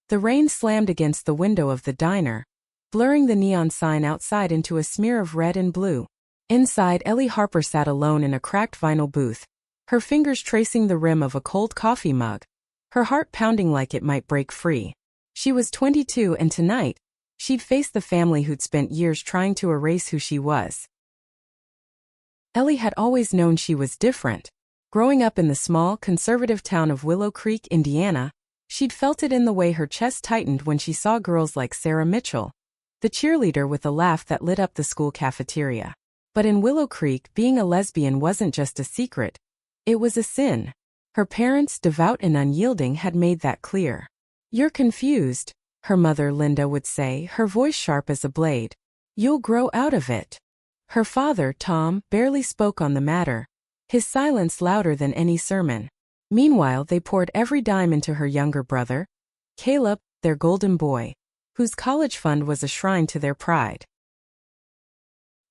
The rain slammed against the window of the diner, blurring the neon sign outside into a smear of red and blue. Inside, Ellie Harper sat alone in a cracked vinyl booth, her fingers tracing the rim of a cold coffee mug, her heart pounding like it might break free. She was 22, and tonight, she'd face the family who'd spent years trying to erase who she was. Ellie had always known she was different. Growing up in the small, conservative town of Willow Creek, Indiana, she'd felt it in the way her chest tightened when she saw girls like Sarah Mitchell, the cheerleader with a laugh that lit up the school cafeteria. But in Willow Creek, being a lesbian wasn't just a secret. It was a sin. Her parents, devout and unyielding, had made that clear. "You're confused," her mother Linda would say, her voice sharp as a blade. "You'll grow out of it." Her father, Tom, barely spoke on the matter, his silence louder than any sermon. Meanwhile, they poured every dime into her younger brother, Caleb, their golden boy, whose college fund was a shrine to their pride.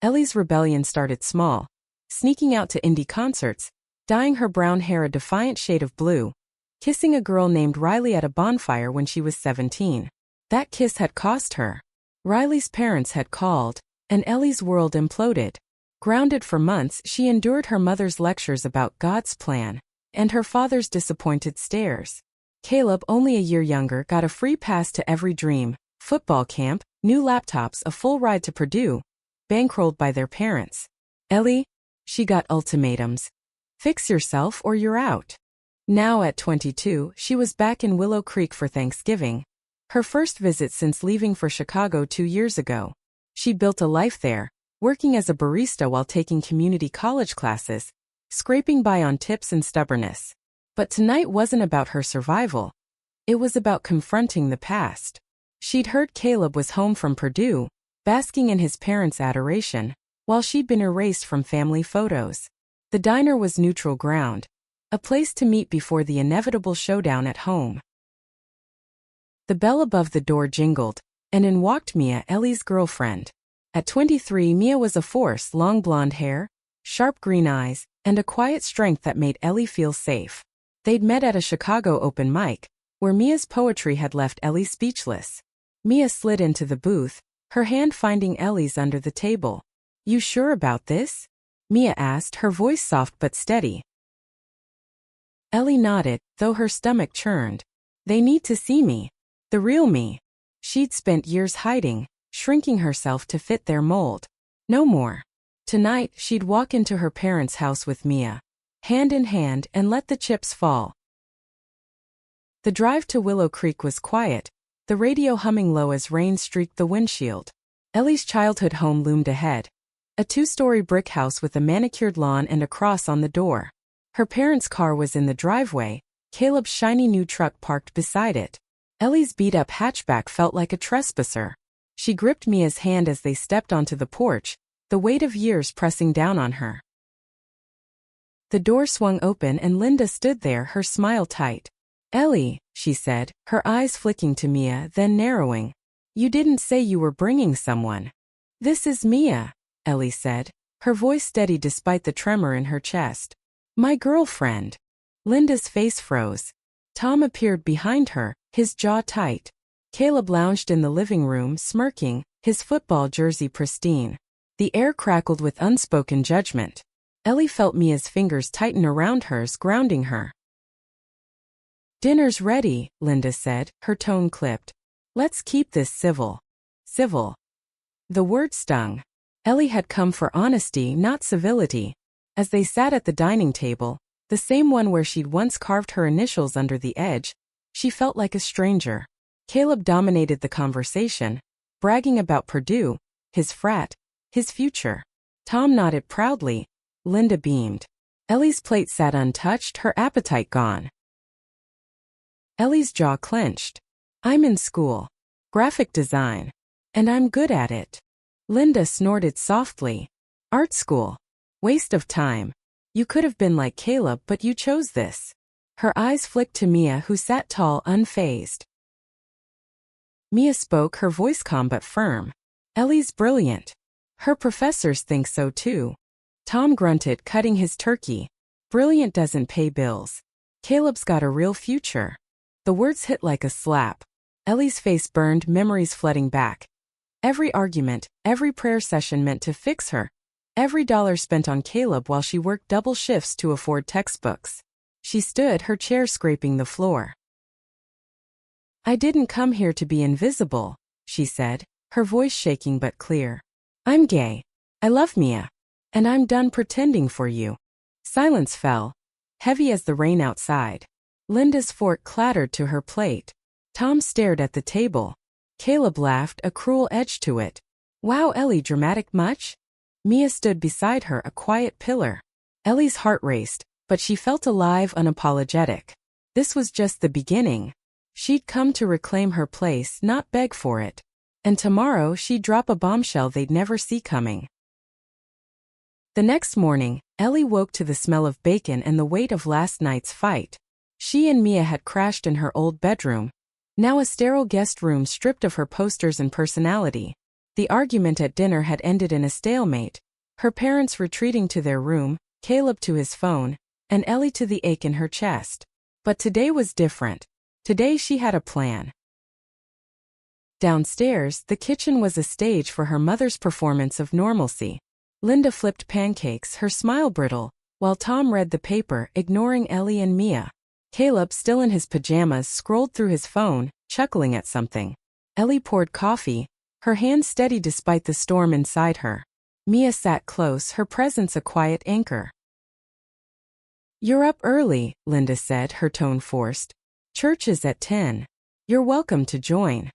Ellie's rebellion started small, sneaking out to indie concerts, dyeing her brown hair a defiant shade of blue, kissing a girl named Riley at a bonfire when she was 17. That kiss had cost her. Riley's parents had called, and Ellie's world imploded. Grounded for months, she endured her mother's lectures about God's plan, and her father's disappointed stares. Caleb, only a year younger, got a free pass to every dream: football camp, new laptops, a full ride to Purdue, bankrolled by their parents. Ellie? She got ultimatums. Fix yourself or you're out. Now at 22, she was back in Willow Creek for Thanksgiving, her first visit since leaving for Chicago 2 years ago. She'd built a life there, working as a barista while taking community college classes, scraping by on tips and stubbornness. But tonight wasn't about her survival. It was about confronting the past. She'd heard Caleb was home from Purdue, basking in his parents' adoration, while she'd been erased from family photos. The diner was neutral ground, a place to meet before the inevitable showdown at home. The bell above the door jingled, and in walked Mia, Ellie's girlfriend. At 23, Mia was a force: long blonde hair, sharp green eyes, and a quiet strength that made Ellie feel safe. They'd met at a Chicago open mic, where Mia's poetry had left Ellie speechless. Mia slid into the booth, her hand finding Ellie's under the table. "You sure about this?" Mia asked, her voice soft but steady. Ellie nodded, though her stomach churned. "They need to see me. The real me." She'd spent years hiding, shrinking herself to fit their mold. No more. Tonight, she'd walk into her parents' house with Mia, hand in hand, and let the chips fall. The drive to Willow Creek was quiet, the radio humming low as rain streaked the windshield. Ellie's childhood home loomed ahead, a 2-story brick house with a manicured lawn and a cross on the door. Her parents' car was in the driveway, Caleb's shiny new truck parked beside it. Ellie's beat-up hatchback felt like a trespasser. She gripped Mia's hand as they stepped onto the porch, the weight of years pressing down on her. The door swung open and Linda stood there, her smile tight. "Ellie," she said, her eyes flicking to Mia, then narrowing. "You didn't say you were bringing someone." "This is Mia," Ellie said, her voice steady despite the tremor in her chest. "My girlfriend." Linda's face froze. Tom appeared behind her, his jaw tight. Caleb lounged in the living room, smirking, his football jersey pristine. The air crackled with unspoken judgment. Ellie felt Mia's fingers tighten around hers, grounding her. "Dinner's ready," Linda said, her tone clipped. "Let's keep this civil." Civil. The word stung. Ellie had come for honesty, not civility. As they sat at the dining table, the same one where she'd once carved her initials under the edge, she felt like a stranger. Caleb dominated the conversation, bragging about Purdue, his frat, his future. Tom nodded proudly. Linda beamed. Ellie's plate sat untouched, her appetite gone. Ellie's jaw clenched. "I'm in school. Graphic design. And I'm good at it." Linda snorted softly. "Art school. Waste of time. You could have been like Caleb, but you chose this." Her eyes flicked to Mia, who sat tall, unfazed. Mia spoke, her voice calm but firm. "Ellie's brilliant. Her professors think so too." Tom grunted, cutting his turkey. "Brilliant doesn't pay bills. Caleb's got a real future." The words hit like a slap. Ellie's face burned, memories flooding back. Every argument, every prayer session meant to fix her. Every dollar spent on Caleb while she worked double shifts to afford textbooks. She stood, her chair scraping the floor. "I didn't come here to be invisible," she said, her voice shaking but clear. "I'm gay. I love Mia. And I'm done pretending for you." Silence fell, heavy as the rain outside. Linda's fork clattered to her plate. Tom stared at the table. Caleb laughed, a cruel edge to it. "Wow, Ellie, dramatic much?" Mia stood beside her, a quiet pillar. Ellie's heart raced, but she felt alive, unapologetic. This was just the beginning. She'd come to reclaim her place, not beg for it. And tomorrow she'd drop a bombshell they'd never see coming. The next morning, Ellie woke to the smell of bacon and the weight of last night's fight. She and Mia had crashed in her old bedroom, now a sterile guest room stripped of her posters and personality. The argument at dinner had ended in a stalemate, her parents retreating to their room, Caleb to his phone, and Ellie to the ache in her chest. But today was different. Today she had a plan. Downstairs, the kitchen was a stage for her mother's performance of normalcy. Linda flipped pancakes, her smile brittle, while Tom read the paper, ignoring Ellie and Mia. Caleb, still in his pajamas, scrolled through his phone, chuckling at something. Ellie poured coffee, her hand steady despite the storm inside her. Mia sat close, her presence a quiet anchor. "You're up early," Linda said, her tone forced. "Church is at 10. You're welcome to join."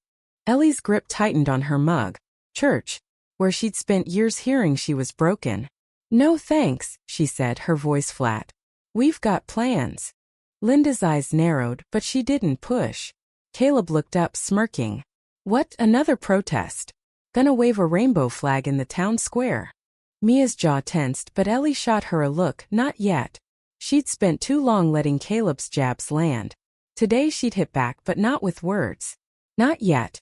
Ellie's grip tightened on her mug. Church, where she'd spent years hearing she was broken. "No thanks," she said, her voice flat. "We've got plans." Linda's eyes narrowed, but she didn't push. Caleb looked up, smirking. "What, another protest? Gonna wave a rainbow flag in the town square?" Mia's jaw tensed, but Ellie shot her a look. Not yet. She'd spent too long letting Caleb's jabs land. Today she'd hit back, but not with words. Not yet.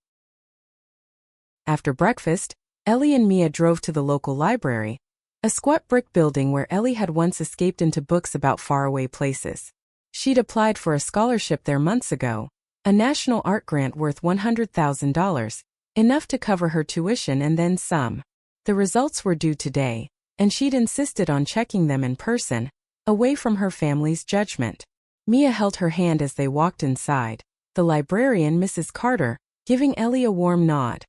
After breakfast, Ellie and Mia drove to the local library, a squat brick building where Ellie had once escaped into books about faraway places. She'd applied for a scholarship there months ago, a national art grant worth $100,000, enough to cover her tuition and then some. The results were due today, and she'd insisted on checking them in person, away from her family's judgment. Mia held her hand as they walked inside, the librarian, Mrs. Carter, giving Ellie a warm nod.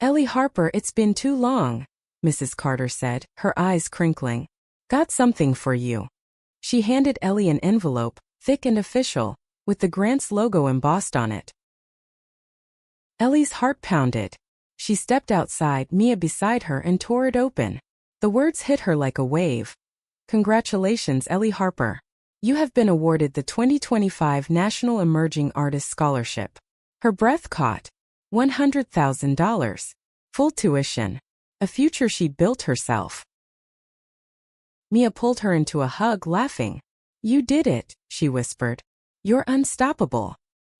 "Ellie Harper, it's been too long," Mrs. Carter said, her eyes crinkling. "Got something for you." She handed Ellie an envelope, thick and official, with the grant's logo embossed on it. Ellie's heart pounded. She stepped outside, Mia beside her, and tore it open. The words hit her like a wave. "Congratulations, Ellie Harper. You have been awarded the 2025 National Emerging Artist Scholarship." Her breath caught. $100,000. Full tuition. A future she'd built herself. Mia pulled her into a hug, laughing. "You did it," she whispered. "You're unstoppable."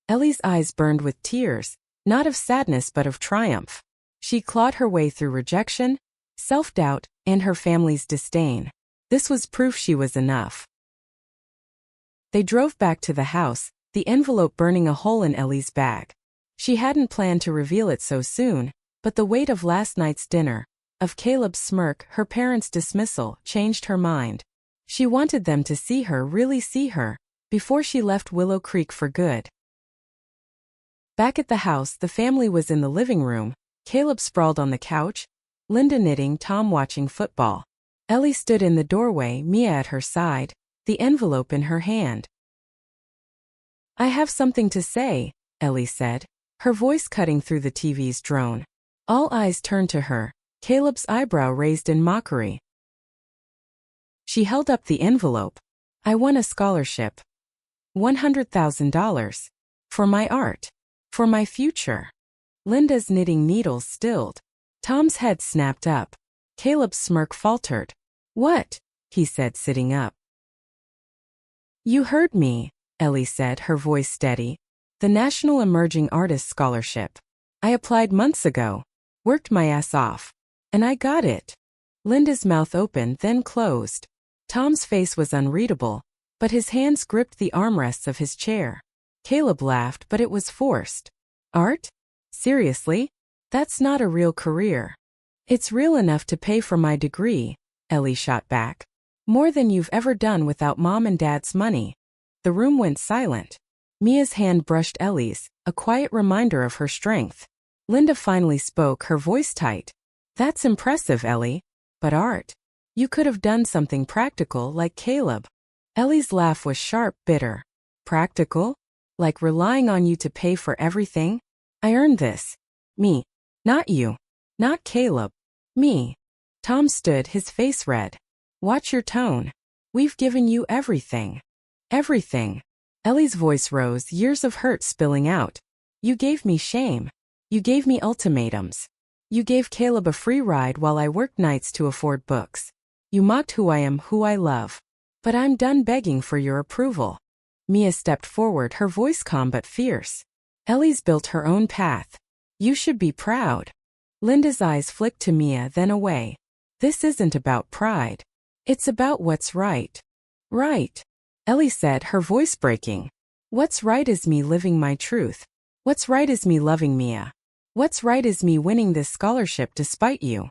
Ellie's eyes burned with tears, not of sadness but of triumph. She clawed her way through rejection, self-doubt, and her family's disdain. This was proof she was enough. They drove back to the house, the envelope burning a hole in Ellie's bag. She hadn't planned to reveal it so soon, but the weight of last night's dinner, of Caleb's smirk, her parents' dismissal, changed her mind. She wanted them to see her, really see her, before she left Willow Creek for good. Back at the house, the family was in the living room, Caleb sprawled on the couch, Linda knitting, Tom watching football. Ellie stood in the doorway, Mia at her side, the envelope in her hand. "I have something to say," Ellie said, her voice cutting through the TV's drone. All eyes turned to her, Caleb's eyebrow raised in mockery. She held up the envelope. "I won a scholarship. $100,000. For my art. For my future." Linda's knitting needles stilled. Tom's head snapped up. Caleb's smirk faltered. "What?" he said, sitting up. "You heard me," Ellie said, her voice steady. "The National Emerging Artist Scholarship. I applied months ago. Worked my ass off. And I got it." Linda's mouth opened, then closed. Tom's face was unreadable, but his hands gripped the armrests of his chair. Caleb laughed, but it was forced. Art? Seriously? That's not a real career. It's real enough to pay for my degree, Ellie shot back. More than you've ever done without Mom and Dad's money. The room went silent. Mia's hand brushed Ellie's, a quiet reminder of her strength. Linda finally spoke, her voice tight. That's impressive, Ellie. But Art? You could have done something practical like Caleb. Ellie's laugh was sharp, bitter. Practical? Like relying on you to pay for everything? I earned this. Me. Not you. Not Caleb. Me. Tom stood, his face red. Watch your tone. We've given you everything. Everything. Ellie's voice rose, years of hurt spilling out. You gave me shame. You gave me ultimatums. You gave Caleb a free ride while I worked nights to afford books. You mocked who I am, who I love. But I'm done begging for your approval. Mia stepped forward, her voice calm but fierce. Ellie's built her own path. You should be proud. Linda's eyes flicked to Mia, then away. This isn't about pride. It's about what's right. Right. Ellie said, her voice breaking. What's right is me living my truth. What's right is me loving Mia. What's right is me winning this scholarship despite you.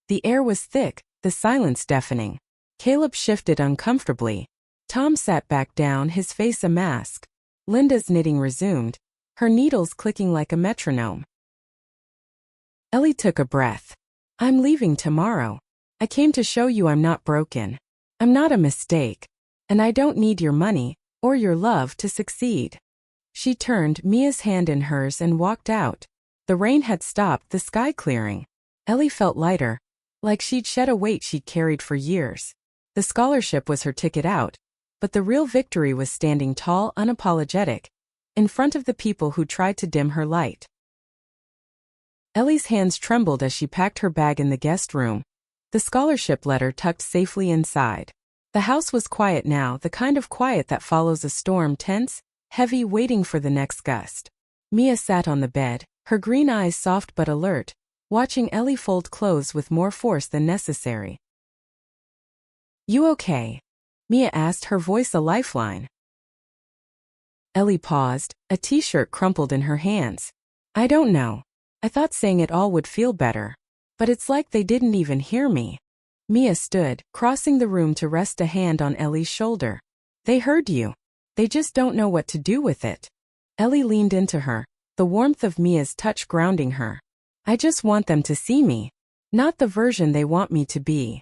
The air was thick, the silence deafening. Caleb shifted uncomfortably. Tom sat back down, his face a mask. Linda's knitting resumed, her needles clicking like a metronome. Ellie took a breath. I'm leaving tomorrow. I came to show you I'm not broken. I'm not a mistake. And I don't need your money, or your love to succeed. She turned Mia's hand in hers and walked out. The rain had stopped, the sky clearing. Ellie felt lighter, like she'd shed a weight she'd carried for years. The scholarship was her ticket out, but the real victory was standing tall, unapologetic, in front of the people who tried to dim her light. Ellie's hands trembled as she packed her bag in the guest room, the scholarship letter tucked safely inside. The house was quiet now, the kind of quiet that follows a storm, tense, heavy, waiting for the next gust. Mia sat on the bed, her green eyes soft but alert, watching Ellie fold clothes with more force than necessary. You okay? Mia asked, her voice a lifeline. Ellie paused, a t-shirt crumpled in her hands. I don't know. I thought saying it all would feel better. But it's like they didn't even hear me. Mia stood, crossing the room to rest a hand on Ellie's shoulder. They heard you. They just don't know what to do with it. Ellie leaned into her, the warmth of Mia's touch grounding her. I just want them to see me. Not the version they want me to be.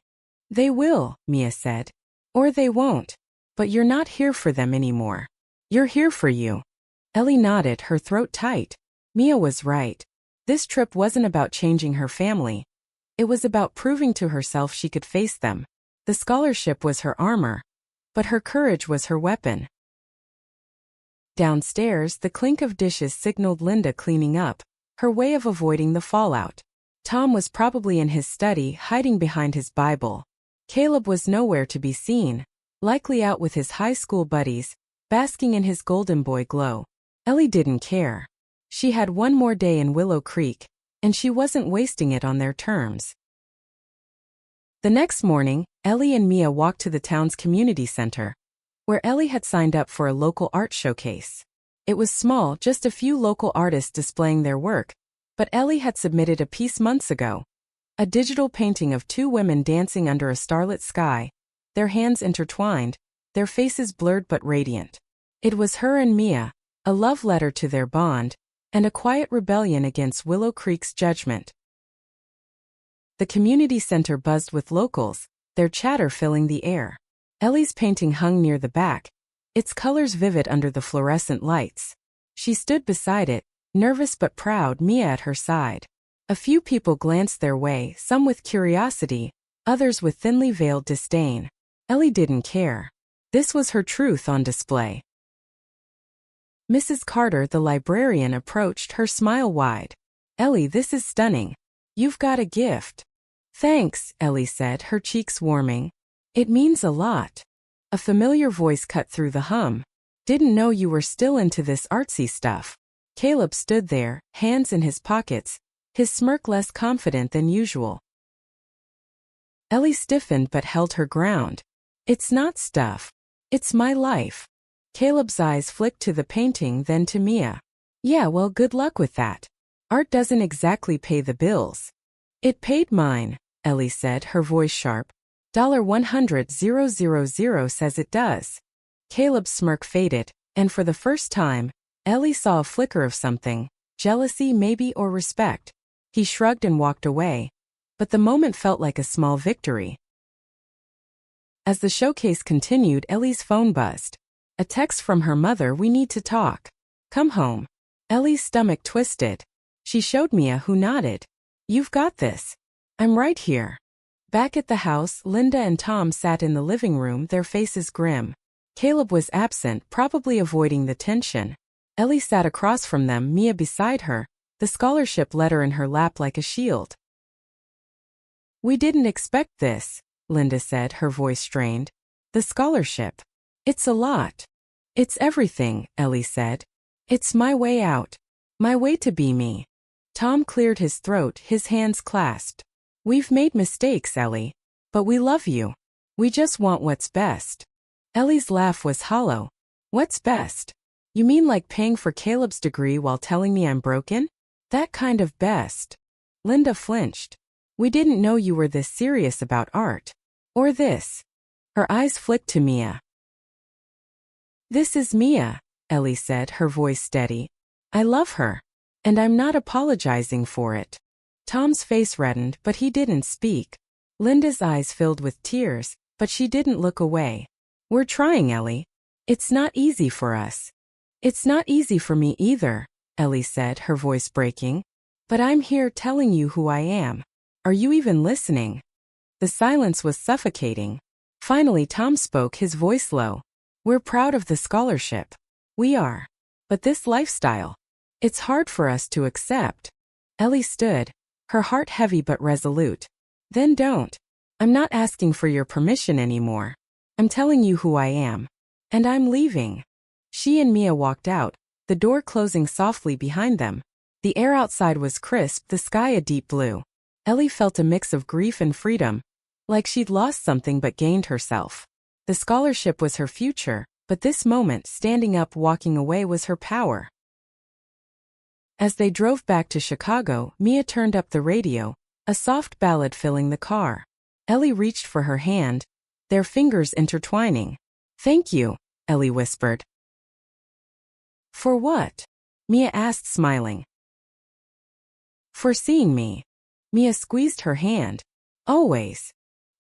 They will, Mia said. Or they won't. But you're not here for them anymore. You're here for you. Ellie nodded, her throat tight. Mia was right. This trip wasn't about changing her family. It was about proving to herself she could face them. The scholarship was her armor, but her courage was her weapon. Downstairs, the clink of dishes signaled Linda cleaning up, her way of avoiding the fallout. Tom was probably in his study, hiding behind his Bible. Caleb was nowhere to be seen, likely out with his high school buddies, basking in his golden boy glow. Ellie didn't care. She had one more day in Willow Creek, and she wasn't wasting it on their terms. The next morning, Ellie and Mia walked to the town's community center, where Ellie had signed up for a local art showcase. It was small, just a few local artists displaying their work, but Ellie had submitted a piece months ago. A digital painting of two women dancing under a starlit sky, their hands intertwined, their faces blurred but radiant. It was her and Mia, a love letter to their bond, and a quiet rebellion against Willow Creek's judgment. The community center buzzed with locals, their chatter filling the air. Ellie's painting hung near the back, its colors vivid under the fluorescent lights. She stood beside it, nervous but proud, Mia at her side. A few people glanced their way, some with curiosity, others with thinly veiled disdain. Ellie didn't care. This was her truth on display. Mrs. Carter, the librarian, approached, her smile wide. Ellie, this is stunning. You've got a gift. Thanks, Ellie said, her cheeks warming. It means a lot. A familiar voice cut through the hum. Didn't know you were still into this artsy stuff. Caleb stood there, hands in his pockets, his smirk less confident than usual. Ellie stiffened but held her ground. It's not stuff. It's my life. Caleb's eyes flicked to the painting, then to Mia. Yeah, well, good luck with that. Art doesn't exactly pay the bills. It paid mine, Ellie said, her voice sharp. $100,000 says it does. Caleb's smirk faded, and for the first time, Ellie saw a flicker of something, jealousy maybe or respect. He shrugged and walked away, but the moment felt like a small victory. As the showcase continued, Ellie's phone buzzed. A text from her mother, we need to talk. Come home. Ellie's stomach twisted. She showed Mia, who nodded. You've got this. I'm right here. Back at the house, Linda and Tom sat in the living room, their faces grim. Caleb was absent, probably avoiding the tension. Ellie sat across from them, Mia beside her, the scholarship letter in her lap like a shield. We didn't expect this, Linda said, her voice strained. The scholarship. It's a lot. It's everything, Ellie said. It's my way out. My way to be me. Tom cleared his throat, his hands clasped. We've made mistakes, Ellie. But we love you. We just want what's best. Ellie's laugh was hollow. What's best? You mean like paying for Caleb's degree while telling me I'm broken? That kind of best. Linda flinched. We didn't know you were this serious about art. Or this. Her eyes flicked to Mia. This is Mia, Ellie said, her voice steady. I love her. And I'm not apologizing for it. Tom's face reddened, but he didn't speak. Linda's eyes filled with tears, but she didn't look away. We're trying, Ellie. It's not easy for us. It's not easy for me either, Ellie said, her voice breaking. But I'm here telling you who I am. Are you even listening? The silence was suffocating. Finally, Tom spoke, his voice low. We're proud of the scholarship. We are. But this lifestyle. It's hard for us to accept. Ellie stood, her heart heavy but resolute. Then don't. I'm not asking for your permission anymore. I'm telling you who I am. And I'm leaving. She and Mia walked out, the door closing softly behind them. The air outside was crisp, the sky a deep blue. Ellie felt a mix of grief and freedom, like she'd lost something but gained herself. The scholarship was her future, but this moment, standing up, walking away, was her power. As they drove back to Chicago, Mia turned up the radio, a soft ballad filling the car. Ellie reached for her hand, their fingers intertwining. Thank you, Ellie whispered. For what? Mia asked, smiling. For seeing me. Mia squeezed her hand. Always.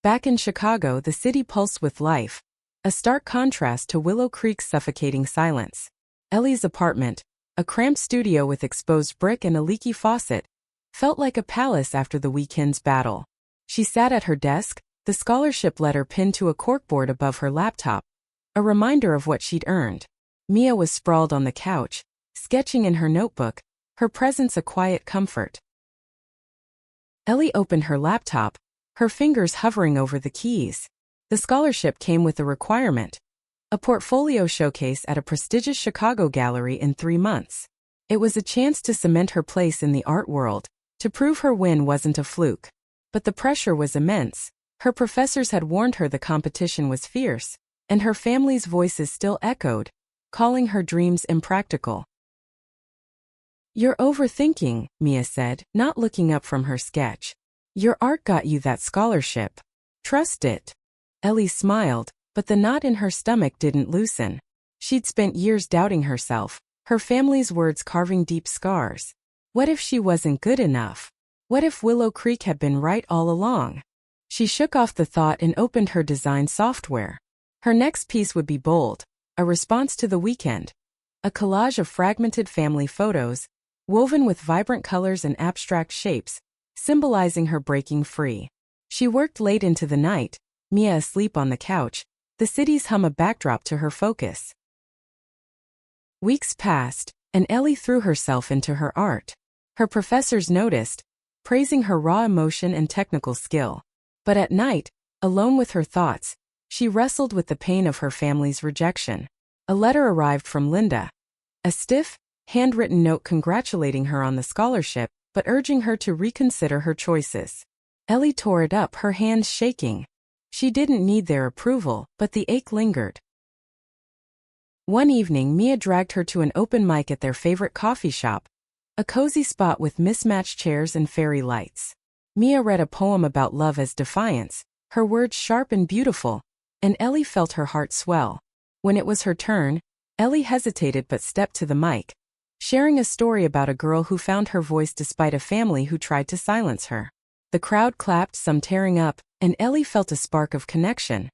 Back in Chicago, the city pulsed with life, a stark contrast to Willow Creek's suffocating silence. Ellie's apartment, a cramped studio with exposed brick and a leaky faucet, felt like a palace after the weekend's battle. She sat at her desk, the scholarship letter pinned to a corkboard above her laptop, a reminder of what she'd earned. Mia was sprawled on the couch, sketching in her notebook, her presence a quiet comfort. Ellie opened her laptop, her fingers hovering over the keys. The scholarship came with a requirement: a portfolio showcase at a prestigious Chicago gallery in 3 months. It was a chance to cement her place in the art world, to prove her win wasn't a fluke. But the pressure was immense. Her professors had warned her the competition was fierce, and her family's voices still echoed, calling her dreams impractical. You're overthinking, Mia said, not looking up from her sketch. Your art got you that scholarship. Trust it. Ellie smiled, but the knot in her stomach didn't loosen. She'd spent years doubting herself, her family's words carving deep scars. What if she wasn't good enough? What if Willow Creek had been right all along? She shook off the thought and opened her design software. Her next piece would be bold, a response to the weekend. A collage of fragmented family photos, woven with vibrant colors and abstract shapes, symbolizing her breaking free. She worked late into the night, Mia asleep on the couch, the city's hum a backdrop to her focus. Weeks passed, and Ellie threw herself into her art. Her professors noticed, praising her raw emotion and technical skill. But at night, alone with her thoughts, she wrestled with the pain of her family's rejection. A letter arrived from Linda. A stiff, handwritten note congratulating her on the scholarship, but urging her to reconsider her choices. Ellie tore it up, her hands shaking. She didn't need their approval, but the ache lingered. One evening, Mia dragged her to an open mic at their favorite coffee shop, a cozy spot with mismatched chairs and fairy lights. Mia read a poem about love as defiance, her words sharp and beautiful, and Ellie felt her heart swell. When it was her turn, Ellie hesitated but stepped to the mic, sharing a story about a girl who found her voice despite a family who tried to silence her. The crowd clapped, some tearing up, and Ellie felt a spark of connection.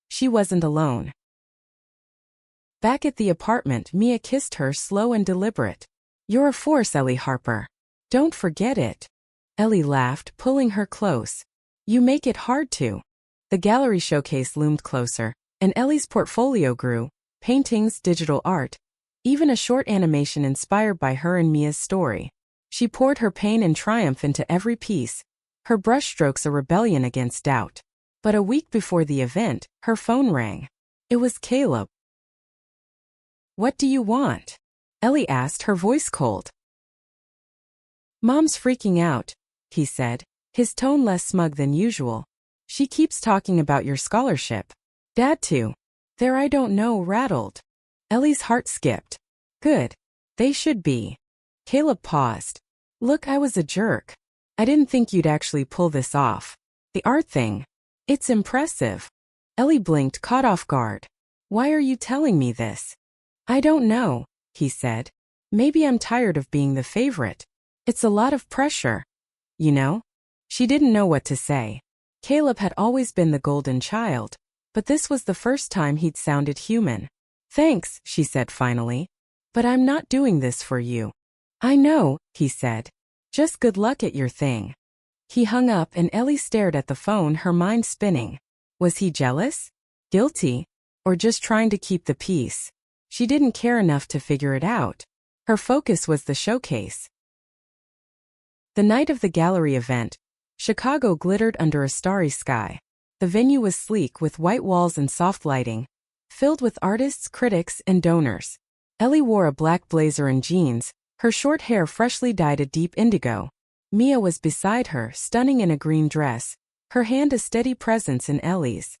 She wasn't alone. Back at the apartment, Mia kissed her, slow and deliberate. "You're a force, Ellie Harper. Don't forget it." Ellie laughed, pulling her close. "You make it hard to." The gallery showcase loomed closer, and Ellie's portfolio grew: paintings, digital art, even a short animation inspired by her and Mia's story. She poured her pain and triumph into every piece, her brushstrokes a rebellion against doubt. But a week before the event, her phone rang. It was Caleb. "What do you want?" Ellie asked, her voice cold. "Mom's freaking out," he said, his tone less smug than usual. "She keeps talking about your scholarship." "Dad too." "There, I don't know," rattled. Ellie's heart skipped. "Good. They should be." Caleb paused. "Look, I was a jerk. I didn't think you'd actually pull this off. The art thing. It's impressive." Ellie blinked, caught off guard. "Why are you telling me this?" "I don't know," he said. "Maybe I'm tired of being the favorite. It's a lot of pressure. You know?" She didn't know what to say. Caleb had always been the golden child, but this was the first time he'd sounded human. "Thanks," she said finally. "But I'm not doing this for you." "I know," he said. "Just good luck at your thing." He hung up and Ellie stared at the phone, her mind spinning. Was he jealous? Guilty? Or just trying to keep the peace? She didn't care enough to figure it out. Her focus was the showcase. The night of the gallery event, Chicago glittered under a starry sky. The venue was sleek with white walls and soft lighting, filled with artists, critics, and donors. Ellie wore a black blazer and jeans, her short hair freshly dyed a deep indigo. Mia was beside her, stunning in a green dress, her hand a steady presence in Ellie's.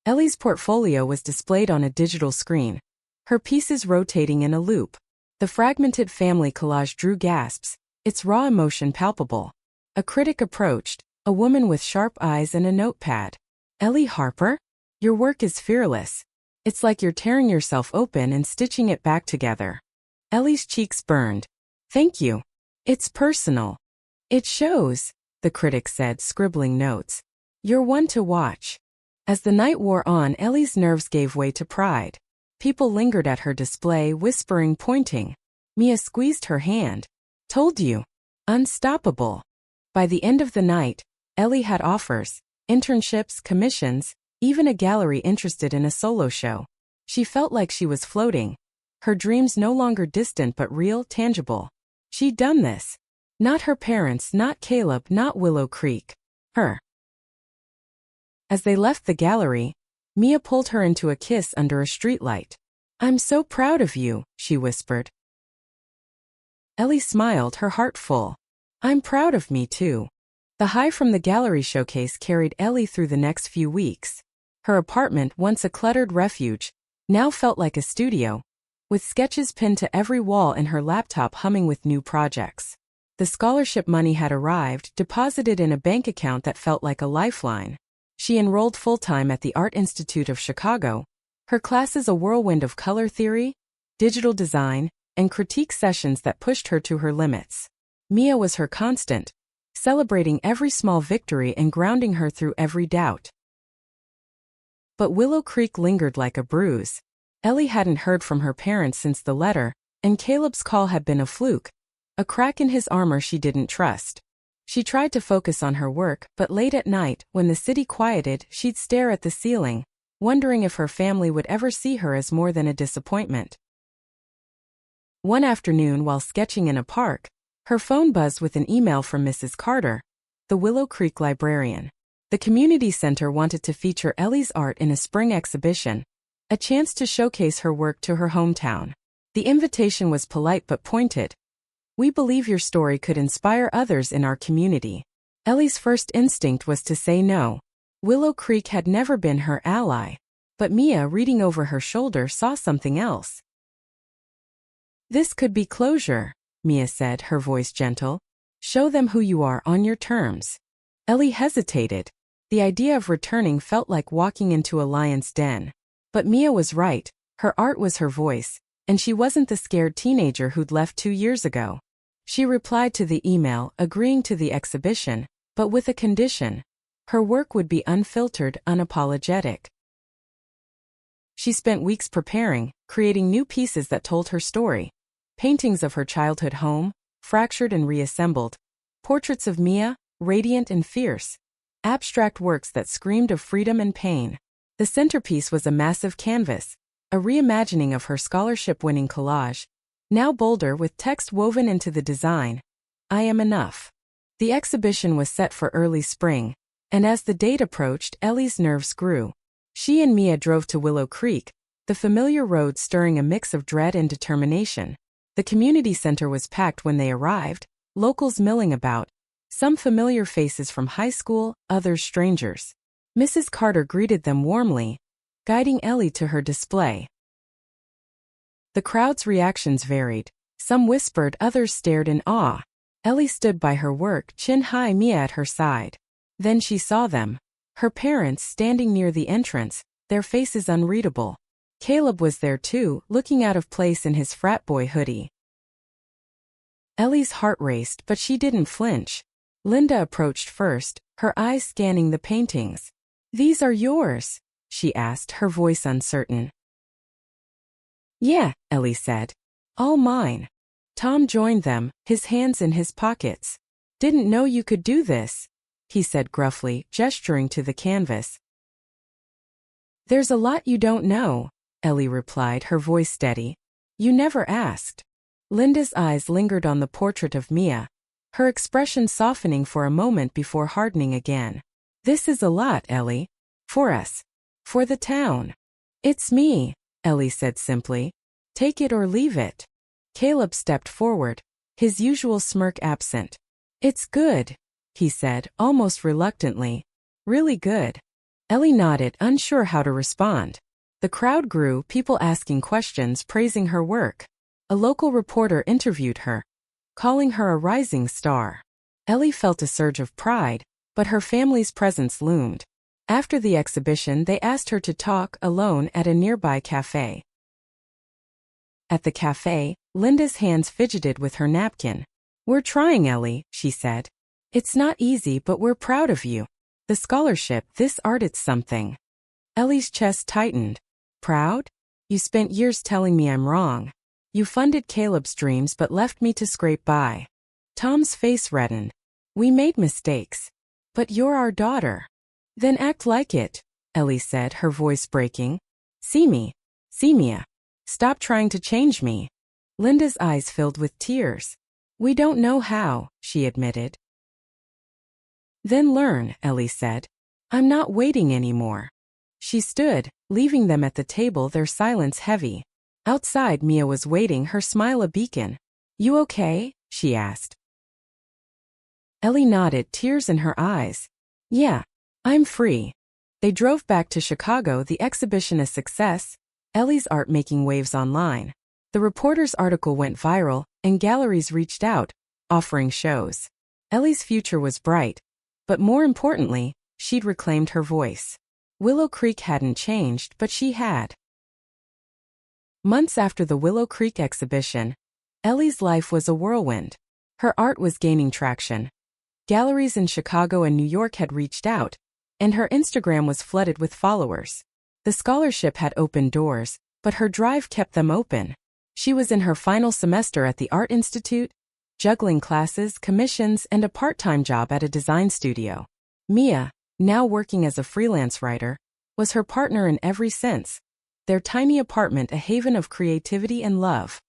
Ellie's portfolio was displayed on a digital screen, her pieces rotating in a loop. The fragmented family collage drew gasps, its raw emotion palpable. A critic approached, a woman with sharp eyes and a notepad. "Ellie Harper? Your work is fearless. It's like you're tearing yourself open and stitching it back together." Ellie's cheeks burned. "Thank you. It's personal." "It shows," the critic said, scribbling notes. "You're one to watch." As the night wore on, Ellie's nerves gave way to pride. People lingered at her display, whispering, pointing. Mia squeezed her hand. "Told you. Unstoppable." By the end of the night, Ellie had offers, internships, commissions, even a gallery interested in a solo show. She felt like she was floating, her dreams no longer distant but real, tangible. She'd done this. Not her parents, not Caleb, not Willow Creek. Her. As they left the gallery, Mia pulled her into a kiss under a streetlight. "I'm so proud of you," she whispered. Ellie smiled, her heart full. "I'm proud of me too." The high from the gallery showcase carried Ellie through the next few weeks. Her apartment, once a cluttered refuge, now felt like a studio, with sketches pinned to every wall and her laptop humming with new projects. The scholarship money had arrived, deposited in a bank account that felt like a lifeline. She enrolled full-time at the Art Institute of Chicago, her classes a whirlwind of color theory, digital design, and critique sessions that pushed her to her limits. Mia was her constant, celebrating every small victory and grounding her through every doubt. But Willow Creek lingered like a bruise. Ellie hadn't heard from her parents since the letter, and Caleb's call had been a fluke, a crack in his armor she didn't trust. She tried to focus on her work, but late at night, when the city quieted, she'd stare at the ceiling, wondering if her family would ever see her as more than a disappointment. One afternoon, while sketching in a park, her phone buzzed with an email from Mrs. Carter, the Willow Creek librarian. The community center wanted to feature Ellie's art in a spring exhibition, a chance to showcase her work to her hometown. The invitation was polite but pointed. "We believe your story could inspire others in our community." Ellie's first instinct was to say no. Willow Creek had never been her ally. But Mia, reading over her shoulder, saw something else. "This could be closure," Mia said, her voice gentle. "Show them who you are on your terms." Ellie hesitated. The idea of returning felt like walking into a lion's den. But Mia was right. Her art was her voice, and she wasn't the scared teenager who'd left 2 years ago. She replied to the email, agreeing to the exhibition, but with a condition. Her work would be unfiltered, unapologetic. She spent weeks preparing, creating new pieces that told her story. Paintings of her childhood home, fractured and reassembled. Portraits of Mia, radiant and fierce. Abstract works that screamed of freedom and pain. The centerpiece was a massive canvas, a reimagining of her scholarship-winning collage, now bolder with text woven into the design. "I am enough." The exhibition was set for early spring, and as the date approached, Ellie's nerves grew. She and Mia drove to Willow Creek, the familiar road stirring a mix of dread and determination. The community center was packed when they arrived, locals milling about, some familiar faces from high school, others strangers. Mrs. Carter greeted them warmly, guiding Ellie to her display. The crowd's reactions varied. Some whispered, others stared in awe. Ellie stood by her work, chin high, Mia at her side. Then she saw them. Her parents standing near the entrance, their faces unreadable. Caleb was there too, looking out of place in his frat boy hoodie. Ellie's heart raced, but she didn't flinch. Linda approached first, her eyes scanning the paintings. "These are yours?" she asked, her voice uncertain. "Yeah," Ellie said. "All mine." Tom joined them, his hands in his pockets. "Didn't know you could do this," he said gruffly, gesturing to the canvas. "There's a lot you don't know," Ellie replied, her voice steady. "You never asked." Linda's eyes lingered on the portrait of Mia, her expression softening for a moment before hardening again. "This is a lot, Ellie. For us. For the town." "It's me," Ellie said simply. "Take it or leave it." Caleb stepped forward, his usual smirk absent. "It's good," he said, almost reluctantly. "Really good." Ellie nodded, unsure how to respond. The crowd grew, people asking questions, praising her work. A local reporter interviewed her, calling her a rising star. Ellie felt a surge of pride, but her family's presence loomed. After the exhibition, they asked her to talk alone at a nearby cafe. At the cafe, Linda's hands fidgeted with her napkin. "We're trying, Ellie," she said. "It's not easy, but we're proud of you. The scholarship, this art, it's something." Ellie's chest tightened. "Proud? You spent years telling me I'm wrong. You funded Caleb's dreams but left me to scrape by." Tom's face reddened. "We made mistakes. But you're our daughter." "Then act like it," Ellie said, her voice breaking. "See me. See Mia. Stop trying to change me." Linda's eyes filled with tears. "We don't know how," she admitted. "Then learn," Ellie said. "I'm not waiting anymore." She stood, leaving them at the table, their silence heavy. Outside, Mia was waiting, her smile a beacon. "You okay?" she asked. Ellie nodded, tears in her eyes. "Yeah, I'm free." They drove back to Chicago, the exhibition a success, Ellie's art making waves online. The reporter's article went viral, and galleries reached out, offering shows. Ellie's future was bright, but more importantly, she'd reclaimed her voice. Willow Creek hadn't changed, but she had. Months after the Willow Creek exhibition, Ellie's life was a whirlwind. Her art was gaining traction. Galleries in Chicago and New York had reached out, and her Instagram was flooded with followers. The scholarship had opened doors, but her drive kept them open. She was in her final semester at the Art Institute, juggling classes, commissions, and a part-time job at a design studio. Mia, now working as a freelance writer, was her partner in every sense. Their tiny apartment a haven of creativity and love.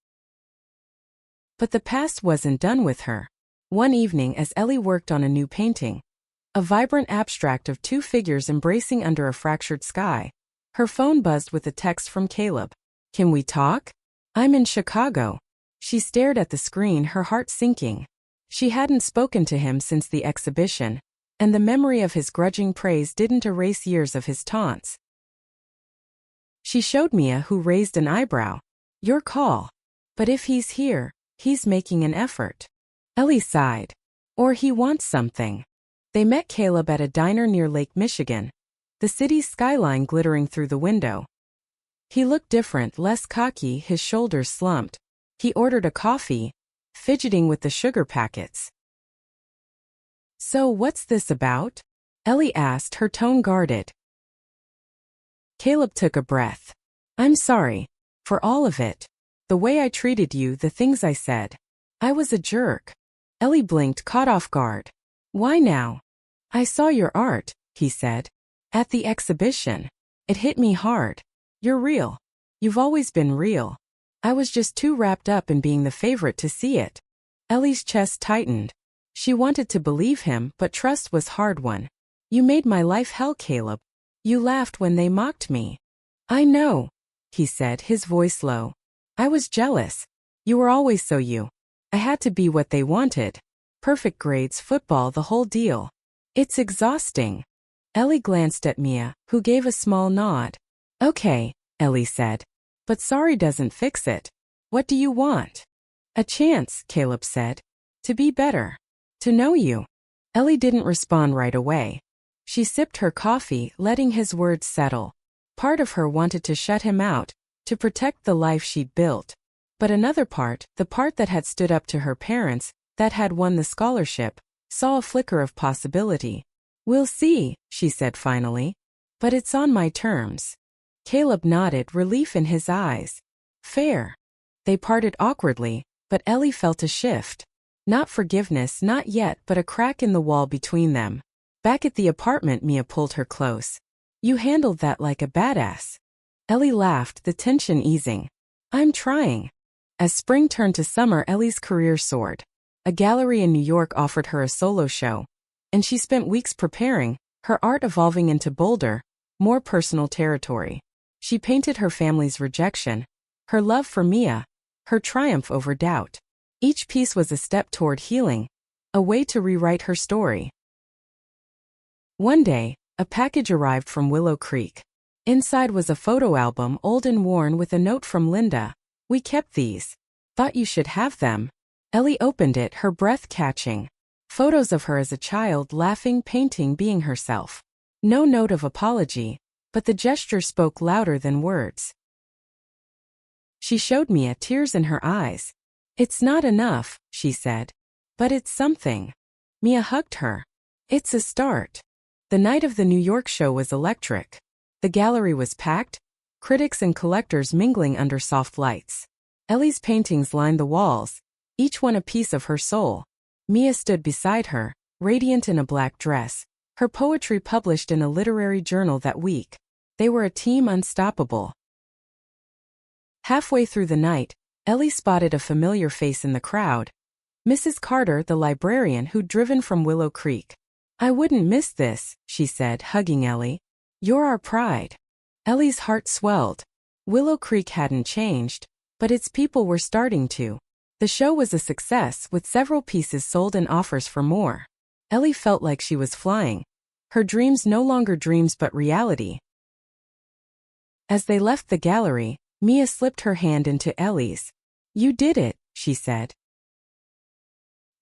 But the past wasn't done with her. One evening, as Ellie worked on a new painting, a vibrant abstract of two figures embracing under a fractured sky, her phone buzzed with a text from Caleb. "Can we talk? I'm in Chicago." She stared at the screen, her heart sinking. She hadn't spoken to him since the exhibition, and the memory of his grudging praise didn't erase years of his taunts. She showed Mia, who raised an eyebrow. Your call. But if he's here, he's making an effort. Ellie sighed. Or he wants something. They met Caleb at a diner near Lake Michigan, the city's skyline glittering through the window. He looked different, less cocky, his shoulders slumped. He ordered a coffee, fidgeting with the sugar packets. So what's this about? Ellie asked, her tone guarded. Caleb took a breath. I'm sorry. For all of it. The way I treated you, the things I said. I was a jerk. Ellie blinked, caught off guard. Why now? I saw your art, he said. At the exhibition. It hit me hard. You're real. You've always been real. I was just too wrapped up in being the favorite to see it. Ellie's chest tightened. She wanted to believe him, but trust was hard-won. You made my life hell, Caleb. You laughed when they mocked me. I know, he said, his voice low. I was jealous. You were always so you. I had to be what they wanted. Perfect grades, football, the whole deal. It's exhausting. Ellie glanced at Mia, who gave a small nod. Okay, Ellie said. But sorry doesn't fix it. What do you want? A chance, Caleb said. To be better. To know you. Ellie didn't respond right away. She sipped her coffee, letting his words settle. Part of her wanted to shut him out, to protect the life she'd built. But another part, the part that had stood up to her parents, that had won the scholarship, saw a flicker of possibility. We'll see, she said finally. But it's on my terms. Caleb nodded, relief in his eyes. Fair. They parted awkwardly, but Ellie felt a shift. Not forgiveness, not yet, but a crack in the wall between them. Back at the apartment, Mia pulled her close. You handled that like a badass. Ellie laughed, the tension easing. I'm trying. As spring turned to summer, Ellie's career soared. A gallery in New York offered her a solo show, and she spent weeks preparing, her art evolving into bolder, more personal territory. She painted her family's rejection, her love for Mia, her triumph over doubt. Each piece was a step toward healing, a way to rewrite her story. One day, a package arrived from Willow Creek. Inside was a photo album, old and worn, with a note from Linda. We kept these. Thought you should have them. Ellie opened it, her breath catching. Photos of her as a child, laughing, painting, being herself. No note of apology, but the gesture spoke louder than words. She showed Mia, tears in her eyes. It's not enough, she said. But it's something. Mia hugged her. It's a start. The night of the New York show was electric. The gallery was packed, critics and collectors mingling under soft lights. Ellie's paintings lined the walls, each one a piece of her soul. Mia stood beside her, radiant in a black dress, her poetry published in a literary journal that week. They were a team unstoppable. Halfway through the night, Ellie spotted a familiar face in the crowd. Mrs. Carter, the librarian who'd driven from Willow Creek. I wouldn't miss this, she said, hugging Ellie. You're our pride. Ellie's heart swelled. Willow Creek hadn't changed, but its people were starting to. The show was a success, with several pieces sold and offers for more. Ellie felt like she was flying. Her dreams no longer dreams but reality. As they left the gallery, Mia slipped her hand into Ellie's. You did it, she said.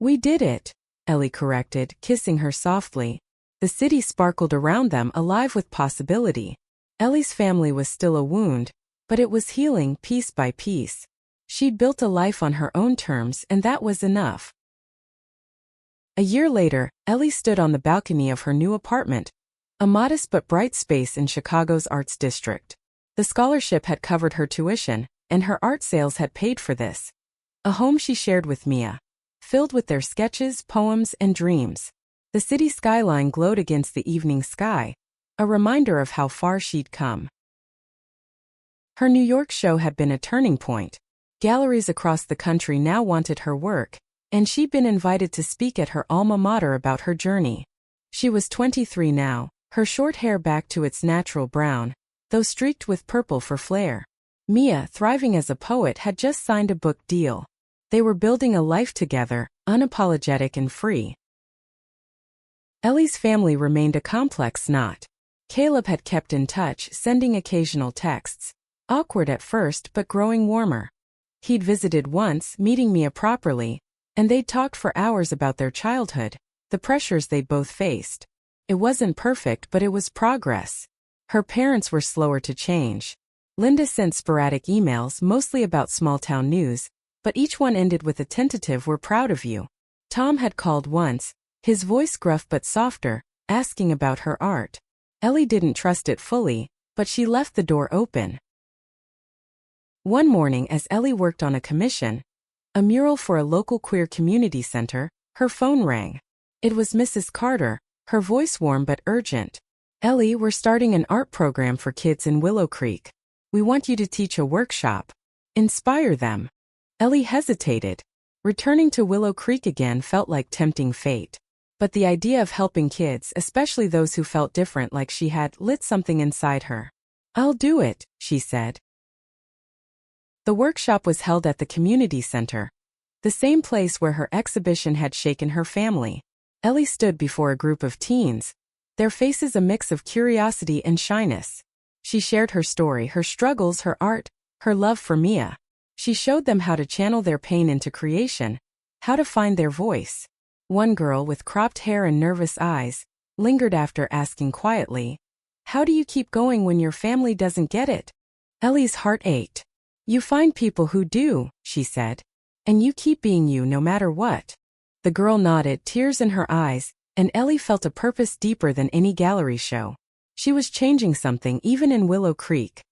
We did it, Ellie corrected, kissing her softly. The city sparkled around them, alive with possibility. Ellie's family was still a wound, but it was healing piece by piece. She'd built a life on her own terms, and that was enough. A year later, Ellie stood on the balcony of her new apartment, a modest but bright space in Chicago's Arts District. The scholarship had covered her tuition, and her art sales had paid for this. A home she shared with Mia, filled with their sketches, poems, and dreams. The city skyline glowed against the evening sky, a reminder of how far she'd come. Her New York show had been a turning point. Galleries across the country now wanted her work, and she'd been invited to speak at her alma mater about her journey. She was 23 now, her short hair back to its natural brown, though streaked with purple for flair. Mia, thriving as a poet, had just signed a book deal. They were building a life together, unapologetic and free. Ellie's family remained a complex knot. Caleb had kept in touch, sending occasional texts. Awkward at first, but growing warmer. He'd visited once, meeting Mia properly, and they'd talked for hours about their childhood, the pressures they'd both faced. It wasn't perfect, but it was progress. Her parents were slower to change. Linda sent sporadic emails, mostly about small-town news, but each one ended with a tentative "we're proud of you." Tom had called once, his voice gruff but softer, asking about her art. Ellie didn't trust it fully, but she left the door open. One morning as Ellie worked on a commission, a mural for a local queer community center, her phone rang. It was Mrs. Carter, her voice warm but urgent. "Ellie, we're starting an art program for kids in Willow Creek. We want you to teach a workshop. Inspire them." Ellie hesitated. Returning to Willow Creek again felt like tempting fate. But the idea of helping kids, especially those who felt different like she had, lit something inside her. "I'll do it," she said. The workshop was held at the community center, the same place where her exhibition had shaken her family. Ellie stood before a group of teens, their faces a mix of curiosity and shyness. She shared her story, her struggles, her art, her love for Mia. She showed them how to channel their pain into creation, how to find their voice. One girl with cropped hair and nervous eyes lingered after, asking quietly, "How do you keep going when your family doesn't get it?" Ellie's heart ached. "You find people who do," she said. "And you keep being you no matter what." The girl nodded, tears in her eyes, and Ellie felt a purpose deeper than any gallery show. She was changing something even in Willow Creek.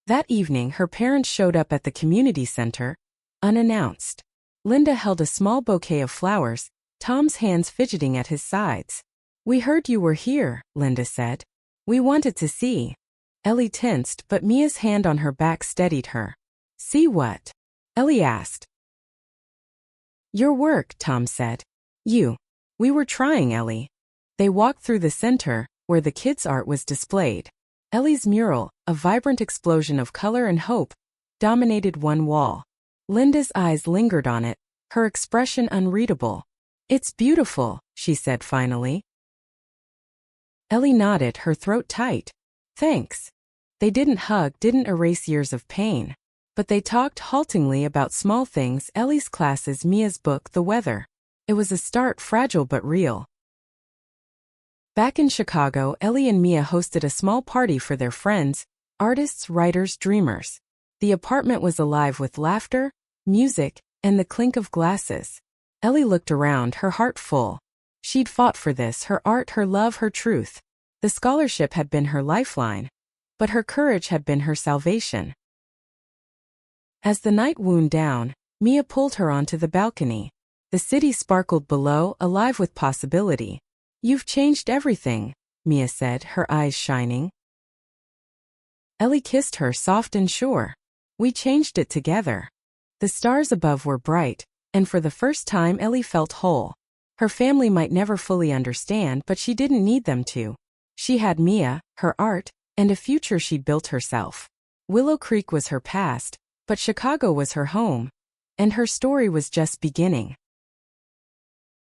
That evening her parents showed up at the community center, unannounced. Linda held a small bouquet of flowers, Tom's hands fidgeting at his sides. "We heard you were here," Linda said. "We wanted to see." Ellie tensed, but Mia's hand on her back steadied her. "See what?" Ellie asked. "Your work," Tom said. We were trying, Ellie." They walked through the center, where the kids' art was displayed. Ellie's mural, a vibrant explosion of color and hope, dominated one wall. Linda's eyes lingered on it, her expression unreadable. "It's beautiful," she said finally. Ellie nodded, her throat tight. "Thanks." They didn't hug, didn't erase years of pain. But they talked haltingly about small things, Ellie's classes, Mia's book, the weather. It was a start, fragile but real. Back in Chicago, Ellie and Mia hosted a small party for their friends, artists, writers, dreamers. The apartment was alive with laughter, music, and the clink of glasses. Ellie looked around, her heart full. She'd fought for this, her art, her love, her truth. The scholarship had been her lifeline, but her courage had been her salvation. As the night wound down, Mia pulled her onto the balcony. The city sparkled below, alive with possibility. "You've changed everything," Mia said, her eyes shining. Ellie kissed her, soft and sure. "We changed it together." The stars above were bright, and for the first time Ellie felt whole. Her family might never fully understand, but she didn't need them to. She had Mia, her art, and a future she'd built herself. Willow Creek was her past, but Chicago was her home, and her story was just beginning.